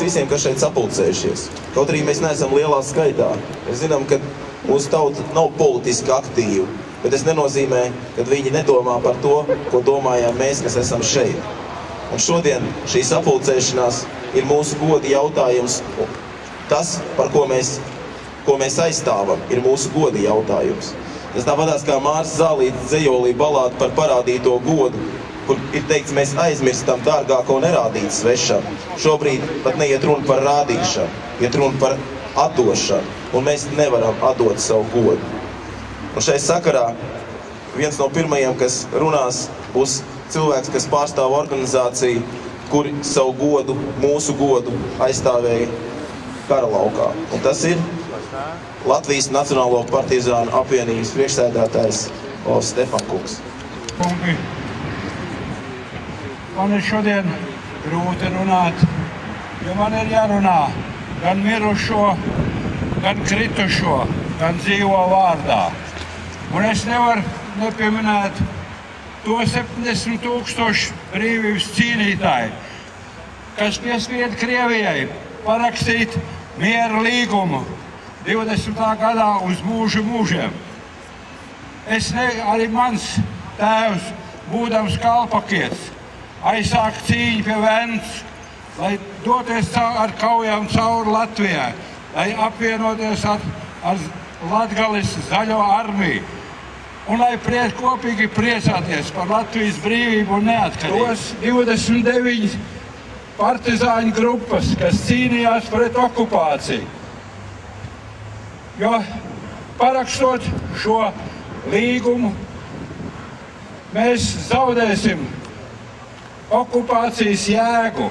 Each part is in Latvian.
Visiem, kas šeit sapulcējušies. Kaut arī mēs neesam lielā skaitā. Mēs zinām, ka mūsu tauta nav politiski aktīva, bet tas nenozīmē, ka viņi nedomā par to, ko domājām mēs, kas esam šeit. Un šodien šī sapulcēšanās ir mūsu goda jautājums. Tas, par ko mēs aizstāvam, ir mūsu goda jautājums. Tas tāpatās kā Mārs Zālītes dzejolī balāda par parādīto godu, kur ir teikts, mēs aizmirstam dārgāko nerādīt svešam. Šobrīd pat neiet runa par rādīšanu, iet runa par atdošanu, un mēs nevaram atdot savu godu. Un šai sakarā viens no pirmajiem, kas runās, būs cilvēks, kas pārstāv organizāciju, kuri savu godu, mūsu godu aizstāvēja kara laukā. Un tas ir Latvijas Nacionālo partizānu apvienības priekšsēdētājs Valsts Stefankungs. Man ir šodien grūti runāt, jo man ir jārunā gan mirušo, gan kritušo, gan dzīvo vārdā. Un es nevaru nepieminēt to 70 000 brīvības cīnītāju, kas piespieda Krievijai parakstīt miera līgumu 20. gadā uz mūžu mūžiem. Arī mans tēvs, būdams kalpakietis, aizsāk cīņu pie Vents, lai doties ar kaujām cauri Latvijai, lai apvienoties ar Latgales zaļo armiju un lai kopīgi priecāties par Latvijas brīvību un neatkarību. Tos 29 partizāņu grupas, kas cīnījās pret okupāciju. Jo parakstot šo līgumu, mēs zaudēsim okupācijas jēgu.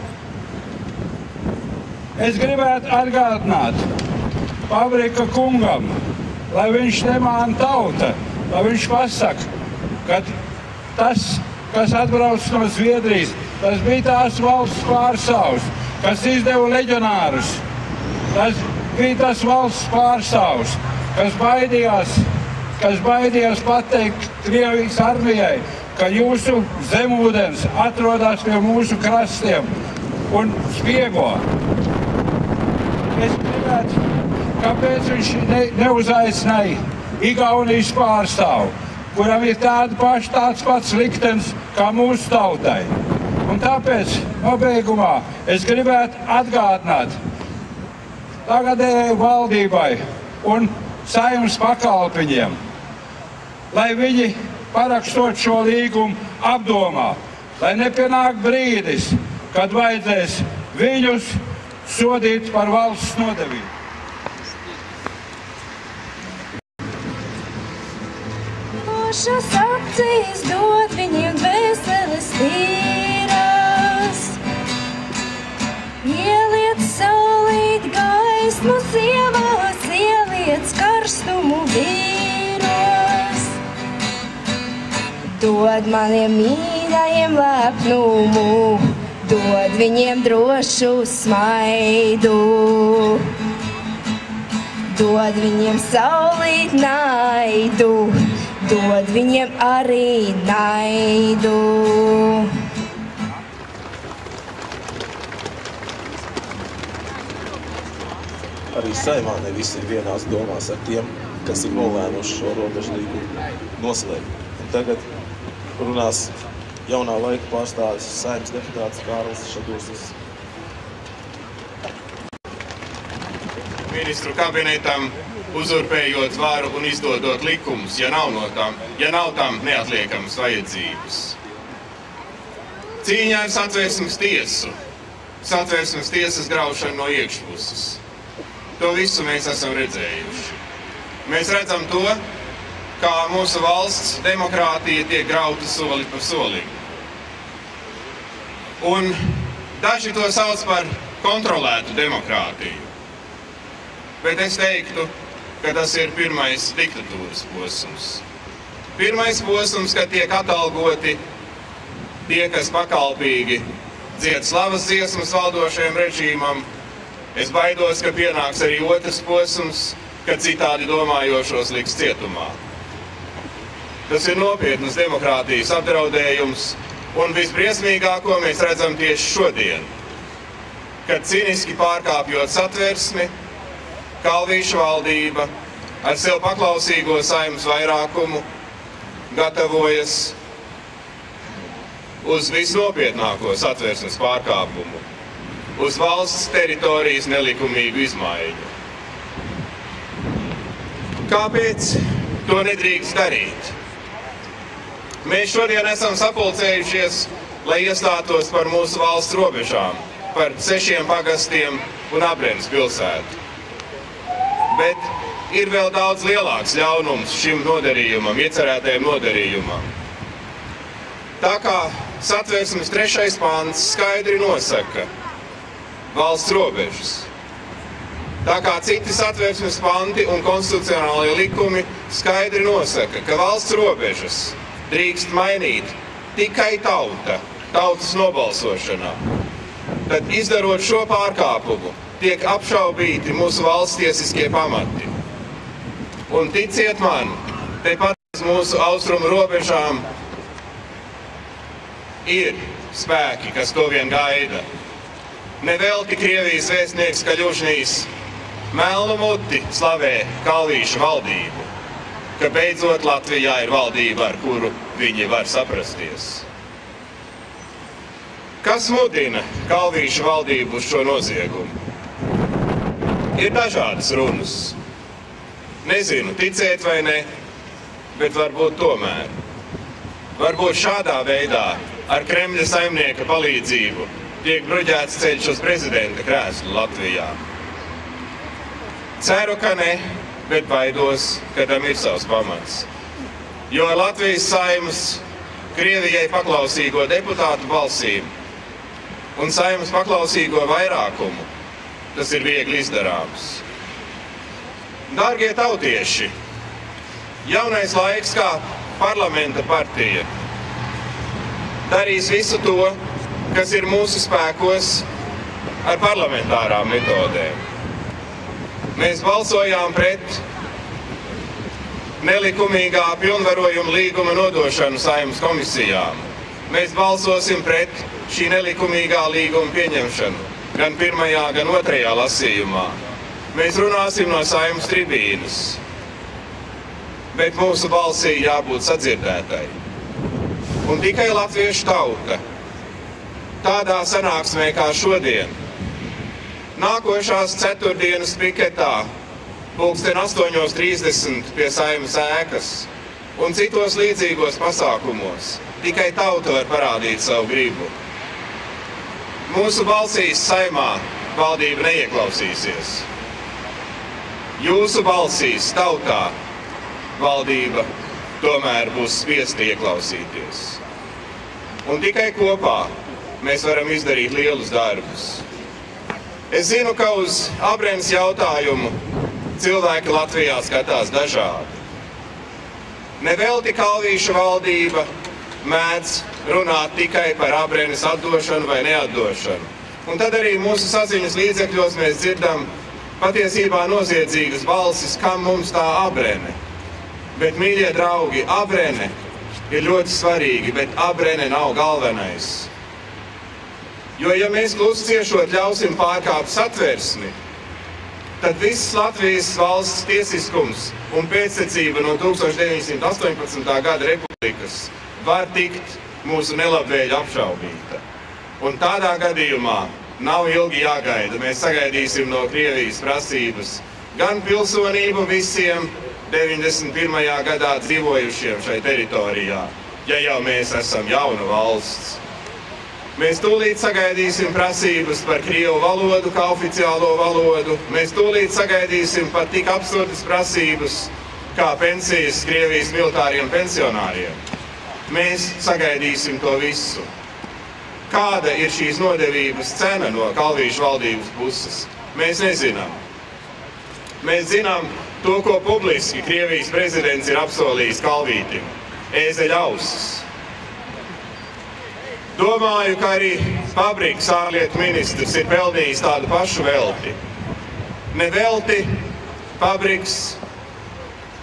Es gribētu atgādināt Pavrika kungam, lai viņš nemāna tauta, lai viņš pasaka, ka tas, kas atbrauc no Zviedrijas, tas bija tās valsts pārstāvs, kas izdeva leģionārus. Tas bija tas valsts pārstāvs, kas baidījās pateikt Krievijas armijai, ka jūsu zemūdens atrodas pie mūsu krastiem un spiego. Es gribētu, kāpēc viņš neuzaicināja Igaunijas pārstāvu, kuram ir tāds pats liktenis kā mūsu tautai. Un tāpēc nobeigumā es gribētu atgādināt tagadējai valdībai un Saeimas pakalpiņiem, lai viņi parakstot šo līgumu apdomā, lai nepienāk brīdis, kad vajadzēs viņus sodīt par valsts nodevību. Pašas acīs dod viņiem dvēseles tīras, ieliec saulīt gaismu sievās, ieliec karstumu vīros. Dod maniem mīļajiem lepnumu, dod viņiem drošu smaidu. dod viņiem saulīt naidu, dod viņiem arī naidu. Arī Saeimā ne visi ir vienās domās ar tiem, kas ir nolēmuši šo robežu līgumu noslēgt. Un tagad runās jaunā laika pārstāvis Saeimas deputāts Kārlis Šadursas. Ministru kabinetam uzurpējot varu un izdodot likumus, ja nav tam neatliekamas vajadzības. Cīņā ar Satversmes tiesu, Satversmes tiesas graušanu no iekšpuses. To visu mēs esam redzējuši. Mēs redzam to, kā mūsu valsts demokrātija tiek grauta soli pa solim. Un daži to sauc par kontrolētu demokrātiju. Bet es teiktu, ka tas ir pirmais diktatūras posms. Pirmais posms, kad tiek atalgoti tie, kas pakalpīgi dzied slavas dziesmas valdošajam režīmam. Es baidos, ka pienāks arī otrs posms, kad citādi domājošos liks cietumā. Tas ir nopietnas demokrātijas apdraudējums, un visbriesmīgāko mēs redzam tieši šodien, kad cīniski pārkāpjot Satversmi, Kalvīša valdība ar sev paklausīgo Saeimas vairākumu gatavojas uz visnopietnāko Satversmes pārkāpumu, uz valsts teritorijas nelikumīgu izmaiņu. Kāpēc to nedrīkst darīt? Mēs šodien esam sapulcējušies, lai iestātos par mūsu valsts robežām, par 6 pagastiem un Abrenes pilsētu. Bet ir vēl daudz lielāks ļaunums šim nodarījumam, iecerētajam nodarījumam. Tā kā Satversmes 3. pants skaidri nosaka valsts robežas. Tā kā citi Satversmes panti un konstitucionālie likumi skaidri nosaka, ka valsts robežas drīkst mainīt tikai tautas nobalsošanā, tad izdarot šo pārkāpumu, tiek apšaubīti mūsu valsts tiesiskie pamati. Un ticiet man, tepat uz mūsu austrumu robežām ir spēki, kas to vien gaida. Nevelti Krievijas vēstnieks Kaļužnīs melnu muti slavē Kalvīša valdību, ka beidzot Latvijā ir valdība, ar kuru viņi var saprasties. Kas mudina Kalvīša valdību uz šo noziegumu? Ir dažādas runas. Nezinu, ticēt vai ne, bet varbūt tomēr. Varbūt šādā veidā, ar Kremļa saimnieka palīdzību, tiek bruģēts ceļš uz prezidenta krēslu Latvijā. Ceru, ka ne, bet baidos, ka tam ir savs pamats. Jo Latvijas Saimas Krievijai paklausīgo deputātu balsīm un Saimas paklausīgo vairākumu tas ir viegli izdarāms. Dārgie tautieši, jaunais laiks kā parlamenta partija darīs visu to, kas ir mūsu spēkos ar parlamentārām metodēm. Mēs balsojām pret nelikumīgā pilnvarojuma līguma nodošanu Saeimas komisijām. Mēs balsosim pret šī nelikumīgā līguma pieņemšanu gan pirmajā, gan otrajā lasījumā. Mēs runāsim no Saeimas tribīnas, bet mūsu balsī jābūt sadzirdētai. Un tikai latviešu tauta tādā sanāksmē kā šodien, nākošās ceturtdienas piketā, 8:30 pie Saeimas ēkas un citos līdzīgos pasākumos, tikai tauta var parādīt savu gribu. Mūsu balsīs Saeimā valdība neieklausīsies. Jūsu balsīs tautā valdība tomēr būs spiesta ieklausīties. Un tikai kopā mēs varam izdarīt lielus darbus. Es zinu, ka uz Abrenes jautājumu cilvēki Latvijā skatās dažādi. Nevelti Kalvīša valdība mēdz runāt tikai par Abrenes atdošanu vai neatdošanu. Un tad arī mūsu saziņas līdzekļos mēs dzirdam patiesībā noziedzīgas balsis, kam mums tā abrene. Bet, mīļie draugi, abrene ir ļoti svarīgi, bet abrene nav galvenais. Jo, ja mēs klusi ciešot ļausim pārkāpt satversmi, tad viss Latvijas valsts tiesiskums un pēctecība no 1918. gada republikas var tikt mūsu nelabvēļa apšaubīta. Un tādā gadījumā nav ilgi jāgaida. Mēs sagaidīsim no Krievijas prasības gan pilsonību visiem 91. gadā dzīvojušiem šai teritorijā, ja jau mēs esam jauna valsts. Mēs tūlīt sagaidīsim prasības par krievu valodu kā oficiālo valodu. Mēs tūlīt sagaidīsim pat tik absurdas prasības kā pensijas Krievijas militāriem pensionāriem. Mēs sagaidīsim to visu. Kāda ir šīs nodevības cena no Kalvīšu valdības puses? Mēs nezinām. Mēs zinām to, ko publiski Krievijas prezidents ir apsolījis Kalvītim – ēzeļa ausis. Domāju, ka arī Pabriks ārlietu ministrs ir pelnījis tādu pašu velti. Nevelti Pabriks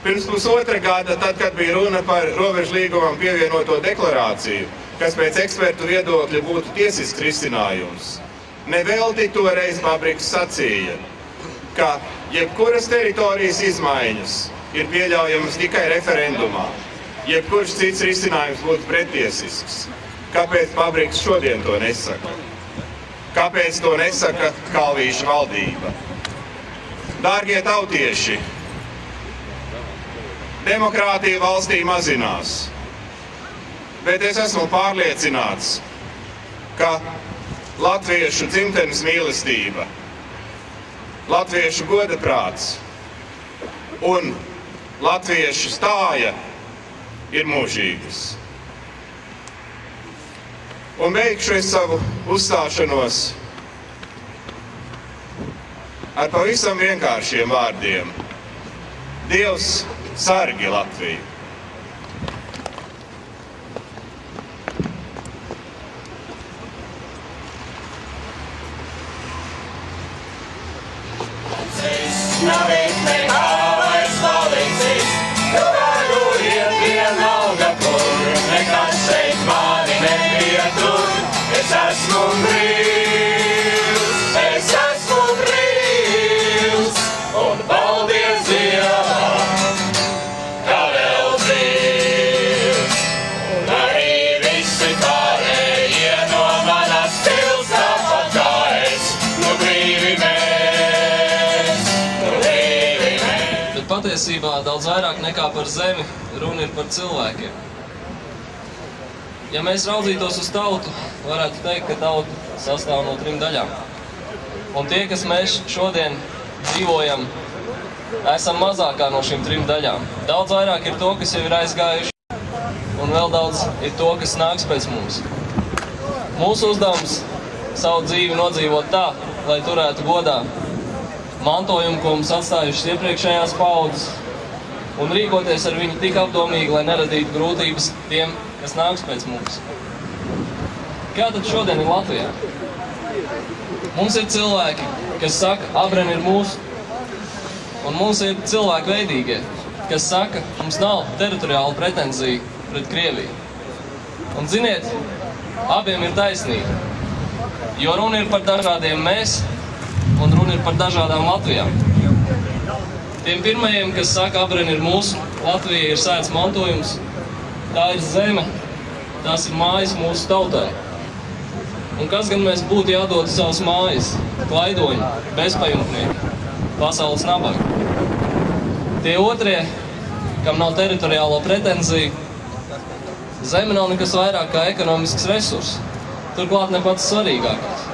pirms pusotra gada, tad, kad bija runa par robežu līgumam pievienoto deklarāciju, kas pēc ekspertu viedokļa būtu tiesisks risinājums. Nevelti toreiz Pabriks sacīja, ka jebkuras teritorijas izmaiņas ir pieļaujamas tikai referendumā, jebkurš cits risinājums būtu pretiesisks. Kāpēc Pabriks šodien to nesaka? Kāpēc to nesaka Kalvīša valdība? Dārgie tautieši, demokrātija valstī mazinās, bet es esmu pārliecināts, ka latviešu dzimtenes mīlestība, latviešu godaprāts un latviešu stāja ir mūžīgas. Un beigšu es savu uzstāšanos ar pavisam vienkāršiem vārdiem. Dievs sargi Latviju! Nav nekā vairs palicis, tu varu iet vienalga kur, nekas šeit mani nebija tur. Es esmu brīvs, un paldies Dievam, ka vēl dzīvs. Un arī visi pārējie no manas pils tāpat kā es, nu brīvi mēs. Patiesībā daudz vairāk nekā par zemi runa ir par cilvēkiem. Ja mēs raudzītos uz tautu, varētu teikt, ka tauta sastāv no 3 daļām. Un tie, kas mēs šodien dzīvojam, esam mazākā no šīm 3 daļām. Daudz vairāk ir to, kas jau ir aizgājuši, un vēl daudz ir to, kas nāks pēc mums. Mūsu uzdevums savu dzīvi nodzīvot tā, lai turētu godā mantojumu, ko mums atstājušas iepriekšējās paudzes, un rīkoties ar viņu tik apdomīgi, lai neradītu grūtības tiem, kas nāks pēc mums. Kā tad šodien ir Latvijā? Mums ir cilvēki, kas saka, abrene ir mūsu, un mums ir cilvēki veidīgie, kas saka, mums nav teritoriāla pretenzija pret Krieviju. Un ziniet, abiem ir taisnība, jo runa ir par dažādiem mēs, un runa ir par dažādām Latvijām. Tiem pirmajiem, kas saka, abrene ir mūsu, Latvija ir sēts mantojums, tā ir zeme, tās ir mājas mūsu tautai. Un kas gan mēs būtu jādod savas mājas? Klaidoņi, bezpajumtnieki, pasaules nabaga. Tie otrie, kam nav teritoriālo pretenziju, zeme nav nekas vairāk kā ekonomisks resurs, turklāt ne pats svarīgākais.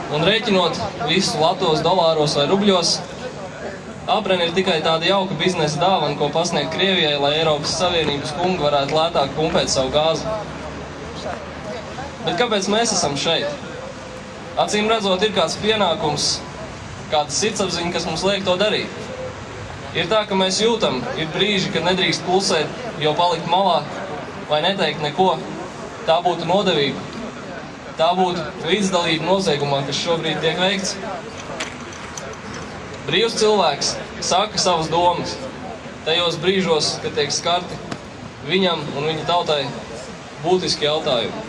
Un rēķinot visu latos, dolāros vai rubļos, abrene ir tikai tāda jauka biznesa dāvana, ko pasniegt Krievijai, lai Eiropas Savienības kungi varētu lētāk pumpēt savu gāzi. Bet kāpēc mēs esam šeit? Acīm redzot, ir kāds pienākums, kāda sirdsapziņa, kas mums liek to darīt. Ir tā, ka mēs jūtam, ir brīži, kad nedrīkst pulsēt, jo palikt malā vai neteikt neko. Tā būtu nodevība. Tā būtu līdzdalība noziegumā, kas šobrīd tiek veikts. Brīvs cilvēks saka savas domas tajos brīžos, kad tiek skarti viņam un viņa tautai būtiski jautājumi.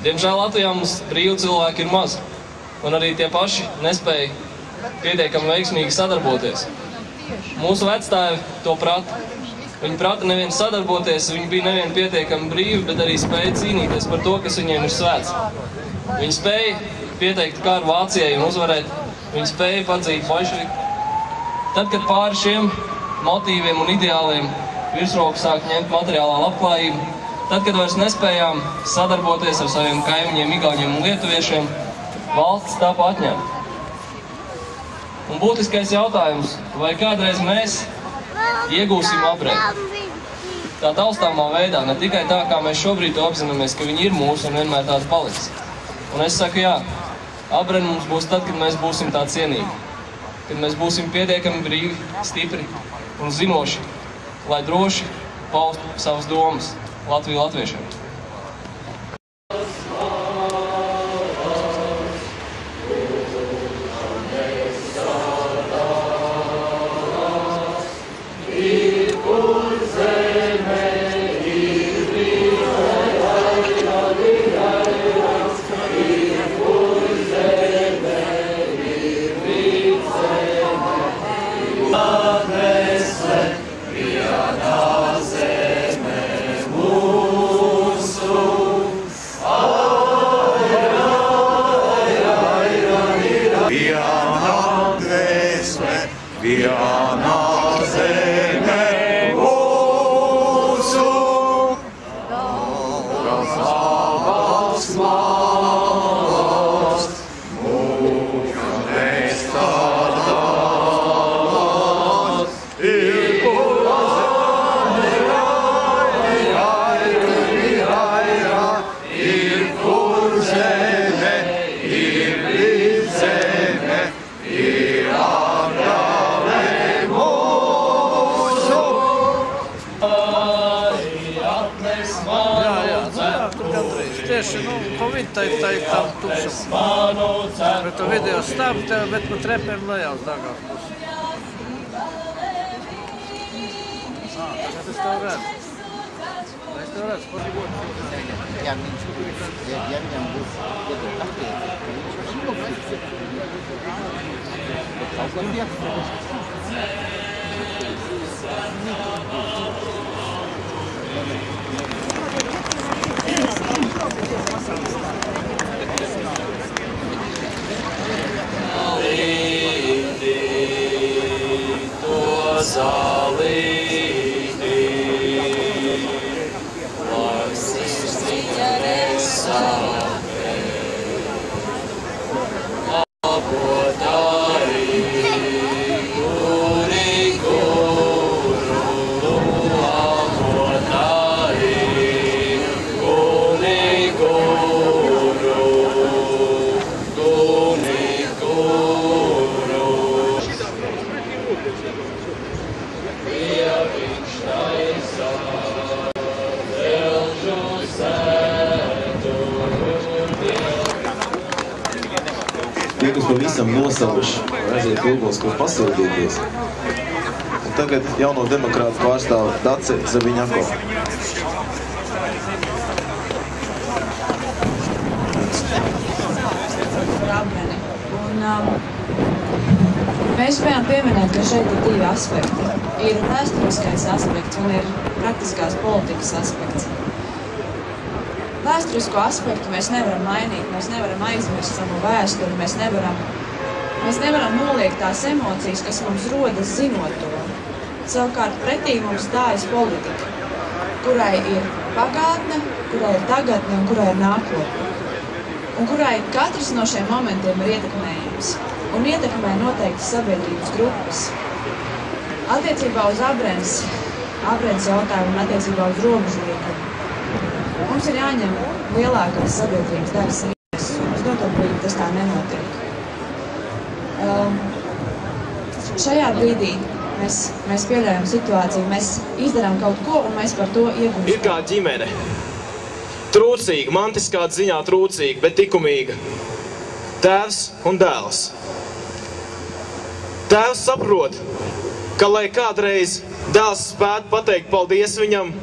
Diemžēl Latvijā mums brīvi cilvēki ir maz, un arī tie paši nespēja pietiekami veiksmīgi sadarboties. Mūsu vecstāvi to prata. Viņi prata nevien sadarboties, viņi bija nevien pietiekami brīvi, bet arī spēja cīnīties par to, kas viņiem ir svēts. Viņi spēja pieteikt karu Vācijai un uzvarēt, viņi spēja padzīt bolševiku. Tad, kad pāri šiem motīviem un ideāliem virsroku sāk ņemt materiālā labklājība, tad, kad vairs nespējām sadarboties ar saviem kaimiņiem, igauņiem un lietuviešiem, valsts tāpa atņemta. Un būtiskais jautājums, vai kādreiz mēs iegūsim abrēnu? Tā taustāmā veidā, ne tikai tā, kā mēs šobrīd to apzināmies, ka viņi ir mūsu un vienmēr tādi paliks. Un es saku, jā, abrēna mums būs tad, kad mēs būsim tā cienīgi. Kad mēs būsim pietiekami brīvi, stipri un zinoši, lai droši paustu savas domas Latviju latviešiem. Bet to video stāv tev, bet pa trepēm lejā uz dagās pusi. Tagad es tev redzu. Es tev redzu, Ja viņam būs iedot attiecīgi, ka viņš var šilpīt. Bet kaut ko tiek. Tie, kas pavisam nosavuši, aiziet ilgos, kur pasildīties. Un tagad jauno demokrātu pārstāv Dace Zabiņako. Mēs gribējām pieminēt, ka šeit ir divi aspekti. Ir vēsturiskais aspekts un ir praktiskās politikas aspekts. Vēsturisko aspektu mēs nevaram mainīt, mēs nevaram aizmirst savu vēsturi, mēs nevaram noliegt tās emocijas, kas mums rodas zinot to. Savukārt pretī mums stājas politika, kurai ir pagātne, kurai ir tagadne un kurai ir nākotne. Un kurai katrs no šiem momentiem ir ietekmējams un ietekmē noteikti sabiedrības grupas. Attiecībā uz abrēnas jautājumu un attiecībā uz robežliegumu mums ir jāņem lielākās sabiedrības daļas intereses, un uz doto brīdi tas tā nenotiek. Šajā brīdī mēs pieļaujam situāciju, mēs izdarām kaut ko, un mēs par to iegūstam. Ir kā ģimene. Trūcīga, mantiskā ziņā trūcīga, bet likumīga. Tēvs un dēls. Tēvs saprot, ka, lai kādreiz dēls spētu pateikt paldies viņam,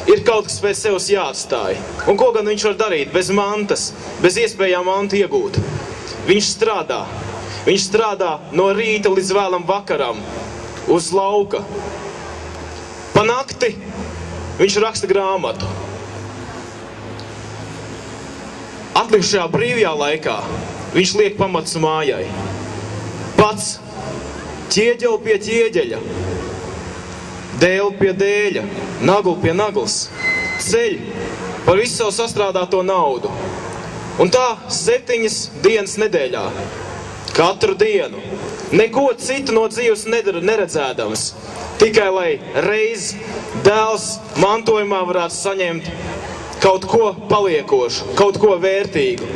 ir kaut kas pēc sevis jāatstāj. Un ko gan viņš var darīt bez mantas, bez iespējām mantu iegūt? Viņš strādā. Viņš strādā no rīta līdz vēlam vakaram, uz lauka. Pa nakti viņš raksta grāmatu. Atlikušajā brīvajā laikā viņš liek pamatus mājai. Pats ķieģeli pie ķieģeļa, dēli pie dēļa, nagli pie nagls, ceļ par visu savu sastrādāto naudu. Un tā 7 dienas nedēļā, katru dienu, neko citu no dzīves neredzēdams, tikai lai reiz dēls mantojumā varētu saņemt kaut ko paliekošu, kaut ko vērtīgu.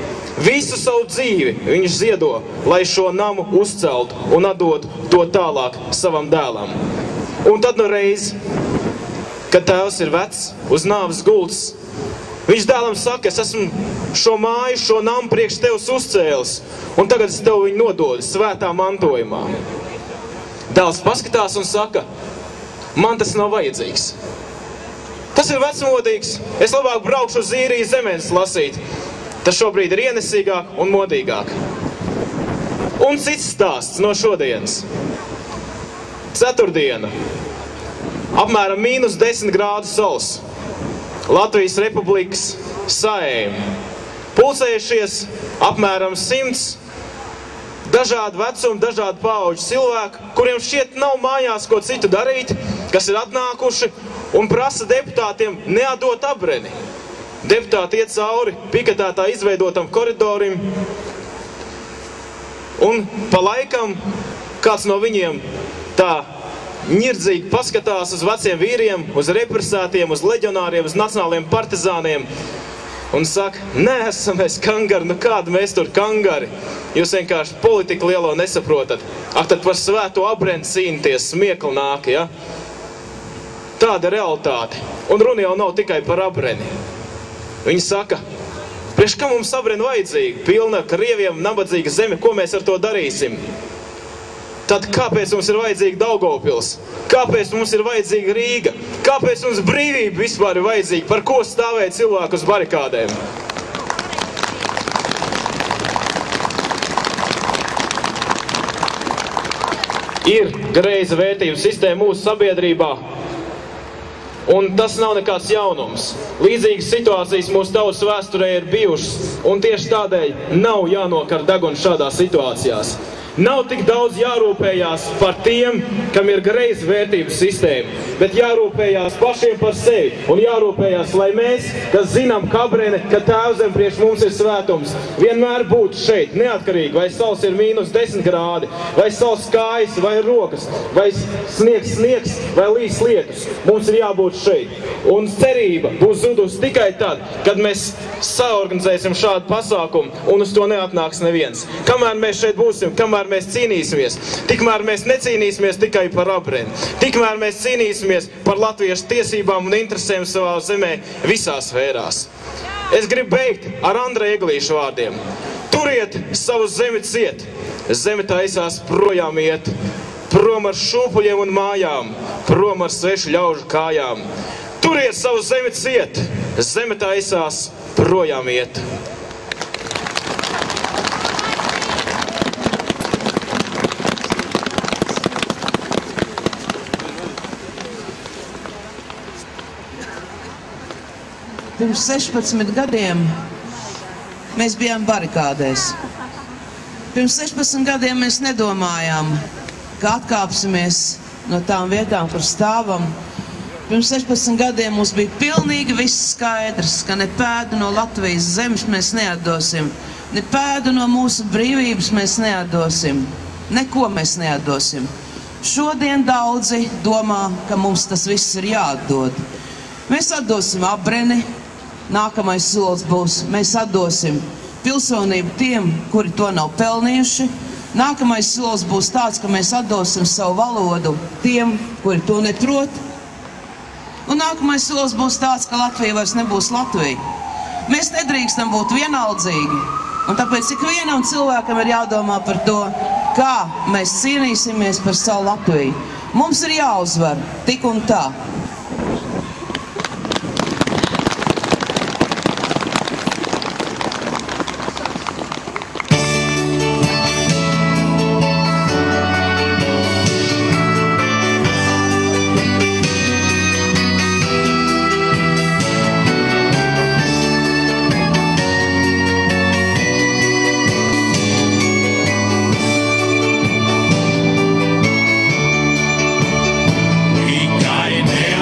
Visu savu dzīvi viņš ziedo, lai šo namu uzceltu un atdotu to tālāk savam dēlam. Un tad nu reiz, kad tēvs ir vecs, uz nāves gultas, viņš dēlam saka, es esmu šo māju, šo namu priekš tevs uzcēlis, un tagad es tev viņu nododu svētā mantojumā. Dēls paskatās un saka, man tas nav vajadzīgs. Tas ir vecmodīgs, es labāk braukšu uz Īriju zemes lasīt. Tas šobrīd ir ienesīgāk un modīgāk. Un cits stāsts no šodienas. Ceturtdiena. Apmēram -10 grādu sauss. Latvijas Republikas Saeima. Pulcējušies apmēram 100 dažādu vecumu, dažādu paauģu cilvēku, kuriem šķiet nav mājās ko citu darīt, kas ir atnākuši un prasa deputātiem neatdot abreni. Deputāti iet cauri piketētā izveidotam koridorim, un pa laikam kāds no viņiem tā ņirdzīgi paskatās uz veciem vīriem, uz represētiem, uz leģionāriem, uz nacionāliem partizāniem un saka, neesam mēs kangari, nu kādi mēs tur kangari? Jūs vienkārši politiku lielo nesaprotat. Ak, tad par svēto abreni cīnīties, smiekli nāk, ja? Tāda realitāte. Un runa jau nav tikai par abreni. Viņi saka, priekš kam mums abreni vajadzīga? Pilna krieviem, nabadzīga zeme, ko mēs ar to darīsim? Tad kāpēc mums ir vajadzīga Daugavpils? Kāpēc mums ir vajadzīga Rīga? Kāpēc mums brīvība vispār ir vajadzīga? Par ko stāvēt cilvēku uz barikādēm? Ir greiza vērtību sistēma mūsu sabiedrībā, un tas nav nekāds jaunums. Līdzīgas situācijas mūsu tautas vēsturē ir bijušas, un tieši tādēļ nav jānokar deguns šādās situācijās. Nav tik daudz jārūpējās par tiem, kam ir greiza vērtības sistēma, bet jārūpējās pašiem par sevi un jārūpējās, lai mēs, kas zinām kabrene, ka tēvzem priekš mums ir svētums, vienmēr būtu šeit, neatkarīgi, vai sauss ir -10 grādi, vai sauss kājas, vai rokas, vai sniegs, vai līs lietus. Mums ir jābūt šeit. Un cerība būs zudus tikai tad, kad mēs saorganizēsim šādu pasākumu un uz to neatnāks neviens. Kamēr mēs šeit būsim, kamēr mēs cīnīsimies, tikmēr mēs necīnīsimies tikai par abreni. Tikmēr mēs cīnīsimies par latviešu tiesībām un interesēm savā zemē visās sfērās. Es gribu beigt ar Andreja Eglīša vārdiem. Turiet savu zemi ciet, zeme taisās projām iet, prom ar šūpuļiem un mājām, prom ar svešu ļaužu kājām. Turiet savu zemi ciet, zeme taisās projām iet. Pirms 16 gadiem mēs bijām barikādēs. Pirms 16 gadiem mēs nedomājām, ka atkāpsimies no tām vietām, kur stāvam. Pirms 16 gadiem mums bija pilnīgi viss skaidrs, ka ne pēdu no Latvijas zemes mēs neatdosim, ne pēdu no mūsu brīvības mēs neatdosim, neko mēs neatdosim. Šodien daudzi domā, ka mums tas viss ir jāatdod. Mēs atdosim abreni. Nākamais solis būs, mēs atdosim pilsonību tiem, kuri to nav pelnījuši. Nākamais solis būs tāds, ka mēs atdosim savu valodu tiem, kuri to neprot. Un nākamais solis būs tāds, ka Latvija vairs nebūs Latvija. Mēs nedrīkstam būt vienaldzīgi, un tāpēc ik vienam cilvēkam ir jādomā par to, kā mēs cīnīsimies par savu Latviju. Mums ir jāuzvar tik un tā. Tikai ne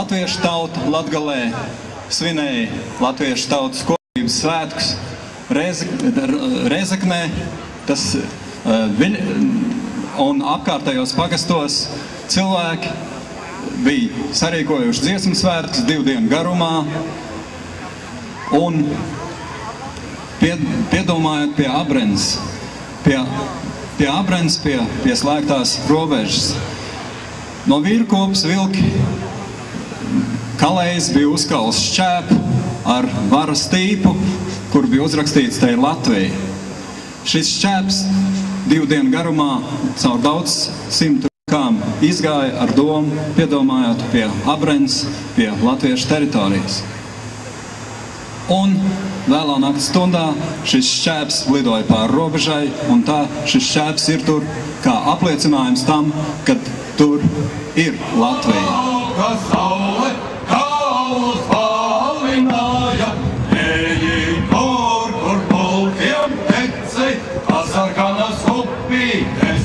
latviešu tauta Latgalē svinēja latviešu tautas kopības svētkus Rēzeknē, un apkārtējos pagastos cilvēki bija sarīkojuši dziesmu svētkus 2 dienu garumā un piedomājot pie Abrenes, pie slēgtās robežas. No vīrkopas vilki kalējs bija uzkals šķēpu ar varas tīpu, kur bija uzrakstīts, te ir Latvija. Šis šķēps 2 dienu garumā caur daudz simtu kām izgāja ar domu, piedomājot pie Abrenes, pie latviešu teritorijas. Un vēlā nakts stundā šis šķēps lidoja pāri robežai, un tā šis šķēps ir tur kā apliecinājums tam, ka tur ir Latvija. Saule kalnus palināja, eji tur, kur pulkiem teci, pasarganas upītes.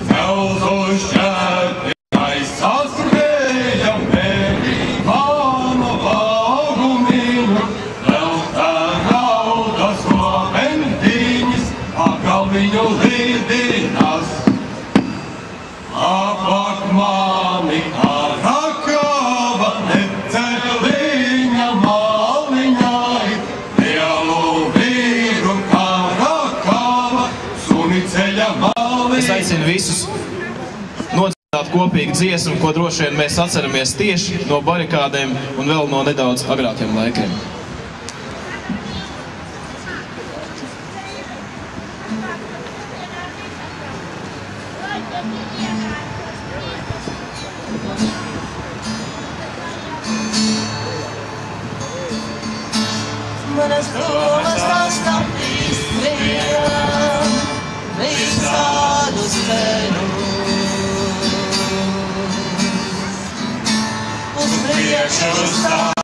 Celzu šķēpi aizsaskrējam, eji vānu valgu mīlu, vēl tā raudas robentīņas, akal viņu līdinās. Apāk mani ar akava, neceliņa maliņai, lielu vīru kā rakava, suni ceļa malī. Es aicinu visus nodziedāt kopīgi dziesmu, ko droši vien mēs atceramies tieši no barikādēm un vēl no nedaudz agrākiem laikiem. Manas domas tās kapīs vien, visādus ceļus. Uz priekšu stāv